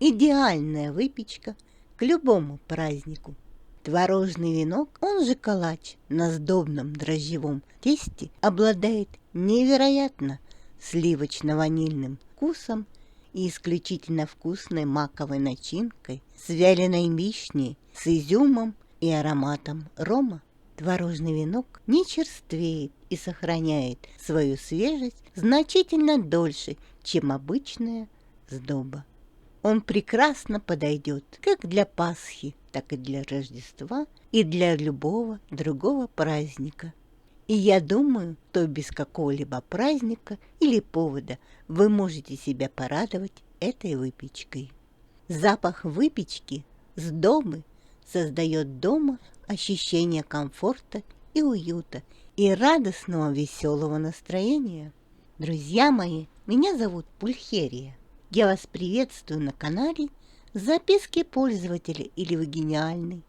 Идеальная выпечка к любому празднику. Творожный венок, он же калач, на сдобном дрожжевом тесте обладает невероятно сливочно-ванильным вкусом и исключительно вкусной маковой начинкой с вяленой вишней, с изюмом и ароматом рома. Творожный венок не черствеет и сохраняет свою свежесть значительно дольше, чем обычная сдоба. Он прекрасно подойдет как для Пасхи, так и для Рождества, и для любого другого праздника. И я думаю, что без какого-либо праздника или повода вы можете себя порадовать этой выпечкой. Запах выпечки, сдобы создает дома ощущение комфорта и уюта, и радостного веселого настроения. Друзья мои, меня зовут Пульхерия. Я вас приветствую на канале «Записки пользователя» или «Вы гениальный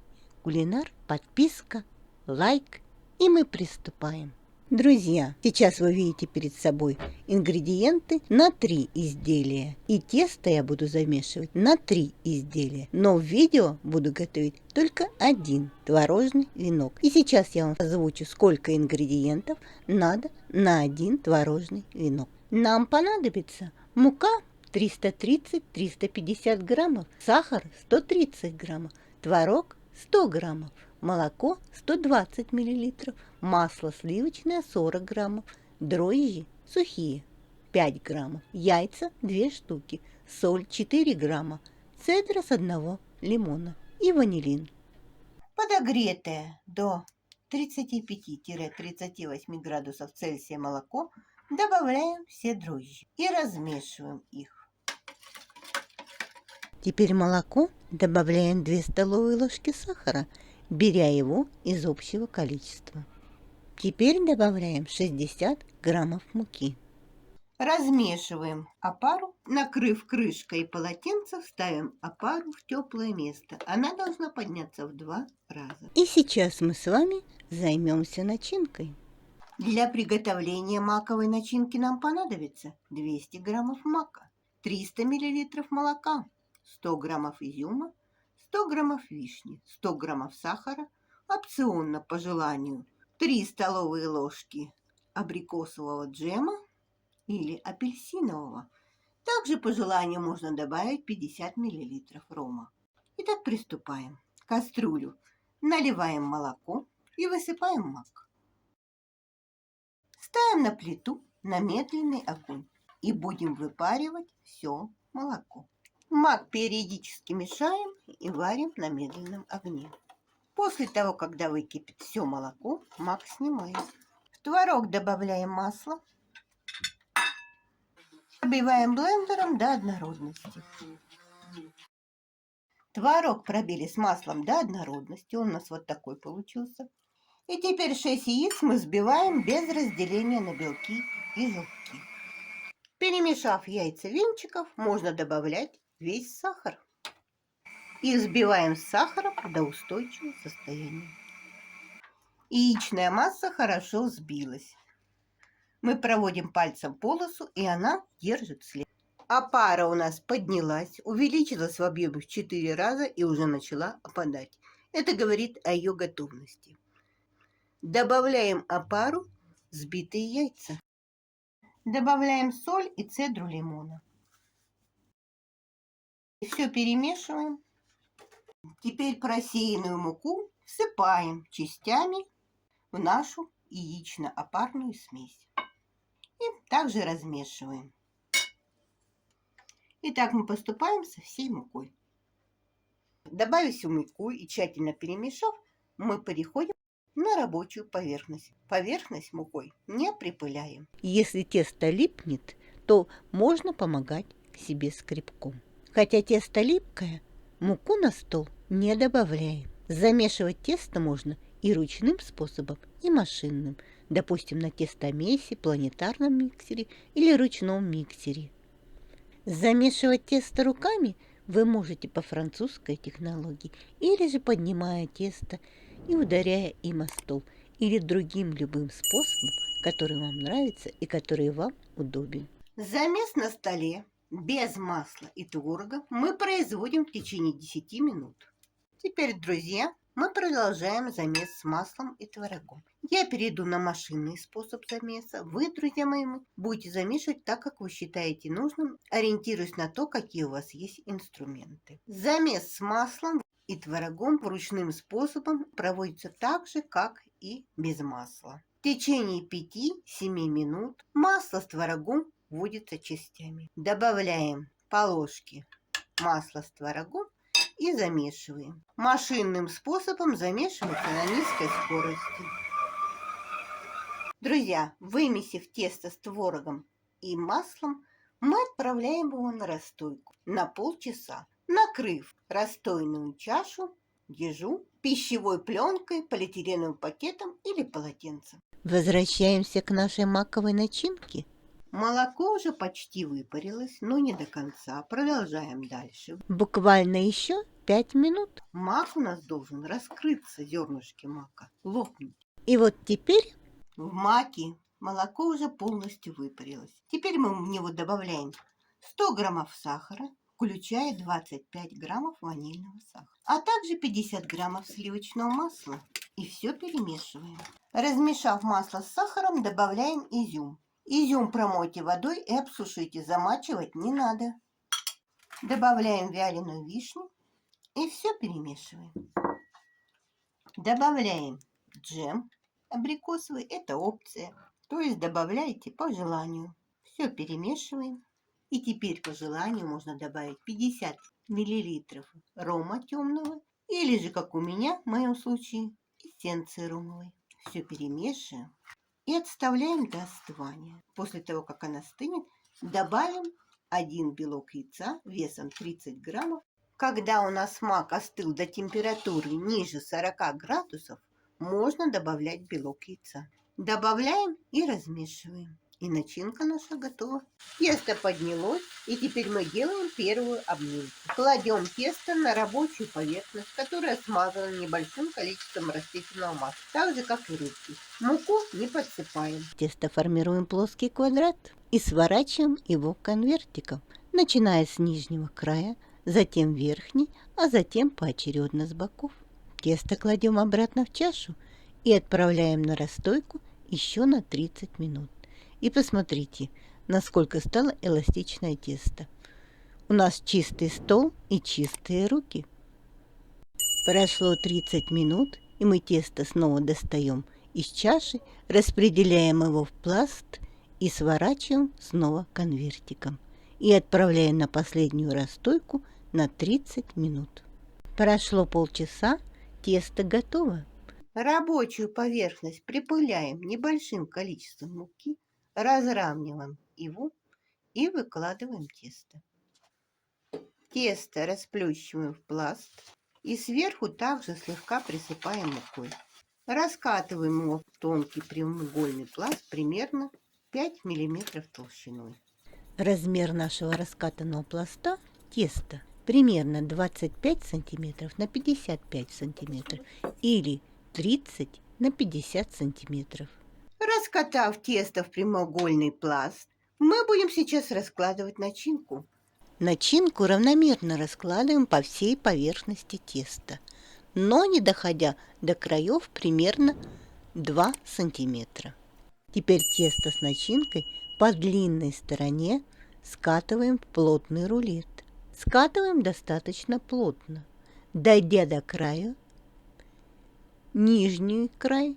кулинар». Подписка, лайк, и мы приступаем. Друзья, сейчас вы видите перед собой ингредиенты на 3 изделия. И тесто я буду замешивать на 3 изделия. Но в видео буду готовить только один творожный венок. И сейчас я вам озвучу, сколько ингредиентов надо на один творожный венок. Нам понадобится мука 330-350 граммов, сахар 130 граммов, творог 100 граммов, молоко 120 миллилитров, масло сливочное 40 граммов, дрожжи сухие 5 граммов, яйца 2 штуки, соль 4 грамма, цедра с 1 лимона и ванилин. Подогретое до 35-38 градусов Цельсия молоко добавляем все дрожжи и размешиваем их. Теперь молоко добавляем 2 столовые ложки сахара, беря его из общего количества. Теперь добавляем 60 граммов муки. Размешиваем опару, накрыв крышкой полотенца, ставим опару в теплое место. Она должна подняться в 2 раза. И сейчас мы с вами займемся начинкой. Для приготовления маковой начинки нам понадобится 200 граммов мака, 300 миллилитров молока, 100 граммов изюма, 100 граммов вишни, 100 граммов сахара, опционно по желанию 3 столовые ложки абрикосового джема или апельсинового. Также по желанию можно добавить 50 миллилитров рома. Итак, приступаем. В кастрюлю наливаем молоко и высыпаем мак. Ставим на плиту на медленный огонь и будем выпаривать все молоко. Мак периодически мешаем и варим на медленном огне. После того, когда выкипит все молоко, мак снимаем. В творог добавляем масло. Пробиваем блендером до однородности. Творог пробили с маслом до однородности. Он у нас вот такой получился. И теперь 6 яиц мы взбиваем без разделения на белки и желтки. Перемешав яйца венчиков, можно добавлять весь сахар. И взбиваем с сахаром до устойчивого состояния. Яичная масса хорошо взбилась. Мы проводим пальцем полосу, и она держит след. Опара у нас поднялась, увеличилась в объеме в 4 раза и уже начала опадать. Это говорит о ее готовности. Добавляем опару, взбитые яйца. Добавляем соль и цедру лимона. И все перемешиваем. Теперь просеянную муку всыпаем частями в нашу яично-опарную смесь. И также размешиваем. И так мы поступаем со всей мукой. Добавив всю муку и тщательно перемешав, мы переходим на рабочую поверхность. Поверхность мукой не припыляем. Если тесто липнет, то можно помогать себе скребком. Хотя тесто липкое, муку на стол не добавляем. Замешивать тесто можно и ручным способом, и машинным. Допустим, на тестомесе, планетарном миксере или ручном миксере. Замешивать тесто руками вы можете по французской технологии, или же поднимая тесто и ударяя им о стол, или другим любым способом, который вам нравится и который вам удобен. Замес на столе без масла и творога мы производим в течение 10 минут. Теперь, друзья, мы продолжаем замес с маслом и творогом. Я перейду на машинный способ замеса. Вы, друзья мои, будете замешивать так, как вы считаете нужным, ориентируясь на то, какие у вас есть инструменты. Замес с маслом и творогом ручным способом проводится так же, как и без масла. В течение 5-7 минут масло с творогом вводится частями. Добавляем по ложке масла с творогом и замешиваем. Машинным способом замешивается на низкой скорости. Друзья, вымесив тесто с творогом и маслом, мы отправляем его на расстойку на полчаса, накрыв расстойную чашу дежу пищевой пленкой, полиэтиленовым пакетом или полотенцем. Возвращаемся к нашей маковой начинке. Молоко уже почти выпарилось, но не до конца. Продолжаем дальше. Буквально еще 5 минут. Мак у нас должен раскрыться, зернышки мака, лопнуть. И вот теперь в маке молоко уже полностью выпарилось. Теперь мы в него добавляем 100 граммов сахара, включая 25 граммов ванильного сахара, а также 50 граммов сливочного масла. И все перемешиваем. Размешав масло с сахаром, добавляем изюм. Изюм промойте водой и обсушите, замачивать не надо. Добавляем вяленую вишню и все перемешиваем. Добавляем джем абрикосовый, это опция, то есть добавляйте по желанию. Все перемешиваем. И теперь по желанию можно добавить 50 мл рома темного или же, как у меня, в моем случае, эссенции ромовой. Все перемешиваем и отставляем до остывания. После того, как она остынет, добавим 1 белок яйца весом 30 граммов. Когда у нас мак остыл до температуры ниже 40 градусов, можно добавлять белок яйца. Добавляем и размешиваем. И начинка наша готова. Тесто поднялось, и теперь мы делаем первую обмельку. Кладем тесто на рабочую поверхность, которая смазана небольшим количеством растительного масла, так же, как и руки. Муку не подсыпаем. Тесто формируем плоский квадрат и сворачиваем его конвертиком, начиная с нижнего края, затем верхний, а затем поочередно с боков. Тесто кладем обратно в чашу и отправляем на расстойку еще на 30 минут. И посмотрите, насколько стало эластичное тесто. У нас чистый стол и чистые руки. Прошло 30 минут, и мы тесто снова достаем из чаши, распределяем его в пласт и сворачиваем снова конвертиком. И отправляем на последнюю расстойку на 30 минут. Прошло полчаса, тесто готово. Рабочую поверхность припыляем небольшим количеством муки, разравниваем его и выкладываем тесто. Тесто расплющиваем в пласт и сверху также слегка присыпаем мукой. Раскатываем его в тонкий прямоугольный пласт примерно 5 мм толщиной. Размер нашего раскатанного пласта теста примерно 25 см на 55 см или 30 на 50 см. Раскатав тесто в прямоугольный пласт, мы будем сейчас раскладывать начинку. Начинку равномерно раскладываем по всей поверхности теста, но не доходя до краев примерно 2 см. Теперь тесто с начинкой по длинной стороне скатываем в плотный рулет. Скатываем достаточно плотно, дойдя до края, нижний край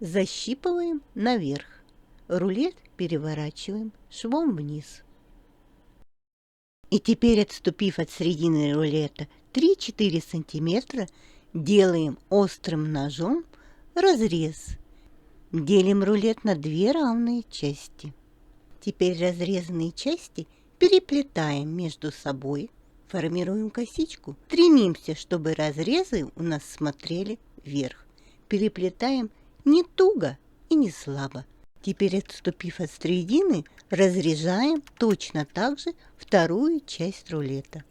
защипываем наверх. Рулет переворачиваем швом вниз. И теперь, отступив от середины рулета 3-4 см, делаем острым ножом разрез. Делим рулет на 2 равные части. Теперь разрезанные части переплетаем между собой, формируем косичку. Стремимся, чтобы разрезы у нас смотрели вверх. Переплетаем не туго и не слабо. Теперь, отступив от середины, разрезаем точно так же вторую часть рулета.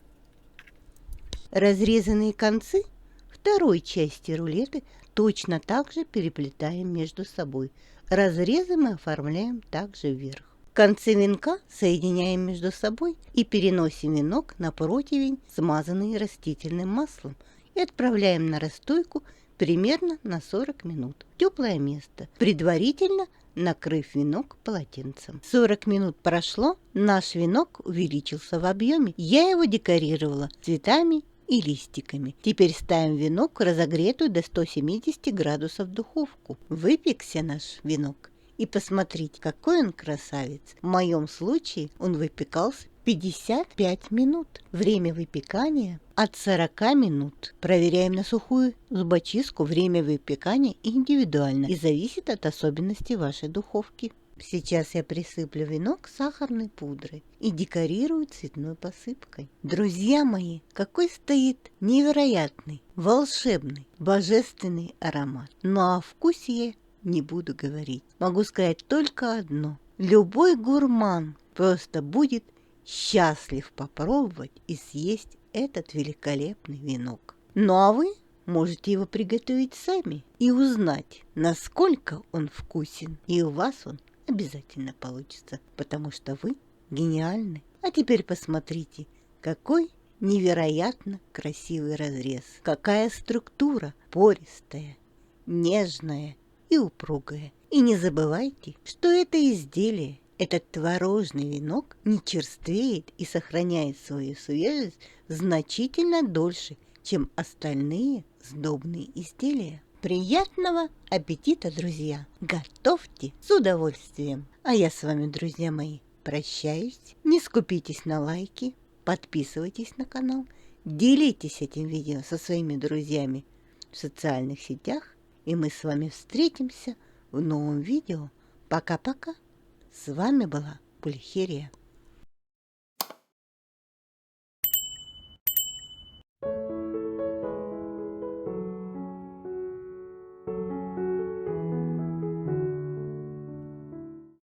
Разрезанные концы второй части рулета точно так же переплетаем между собой. Разрезы мы оформляем также вверх. Концы венка соединяем между собой и переносим венок на противень, смазанный растительным маслом, и отправляем на расстойку примерно на 40 минут в теплое место, предварительно накрыв венок полотенцем. 40 минут прошло, наш венок увеличился в объеме. Я его декорировала цветами и листиками. Теперь ставим венок в разогретую до 170 градусов духовку. Выпекся наш венок. И посмотрите, какой он красавец. В моем случае он выпекался 55 минут. Время выпекания от 40 минут. Проверяем на сухую зубочистку. Время выпекания индивидуально и зависит от особенностей вашей духовки. Сейчас я присыплю венок сахарной пудрой и декорирую цветной посыпкой. Друзья мои, какой стоит невероятный, волшебный, божественный аромат. Но о вкусе я не буду говорить. Могу сказать только одно. Любой гурман просто будет счастлив попробовать и съесть этот великолепный венок. Ну а вы можете его приготовить сами и узнать, насколько он вкусен. И у вас он обязательно получится, потому что вы гениальны. А теперь посмотрите, какой невероятно красивый разрез. Какая структура пористая, нежная и упругая. И не забывайте, что это изделие, этот творожный венок не черствеет и сохраняет свою свежесть значительно дольше, чем остальные сдобные изделия. Приятного аппетита, друзья! Готовьте с удовольствием! А я с вами, друзья мои, прощаюсь. Не скупитесь на лайки, подписывайтесь на канал, делитесь этим видео со своими друзьями в социальных сетях, и мы с вами встретимся в новом видео. Пока-пока! С вами была Пульхерия.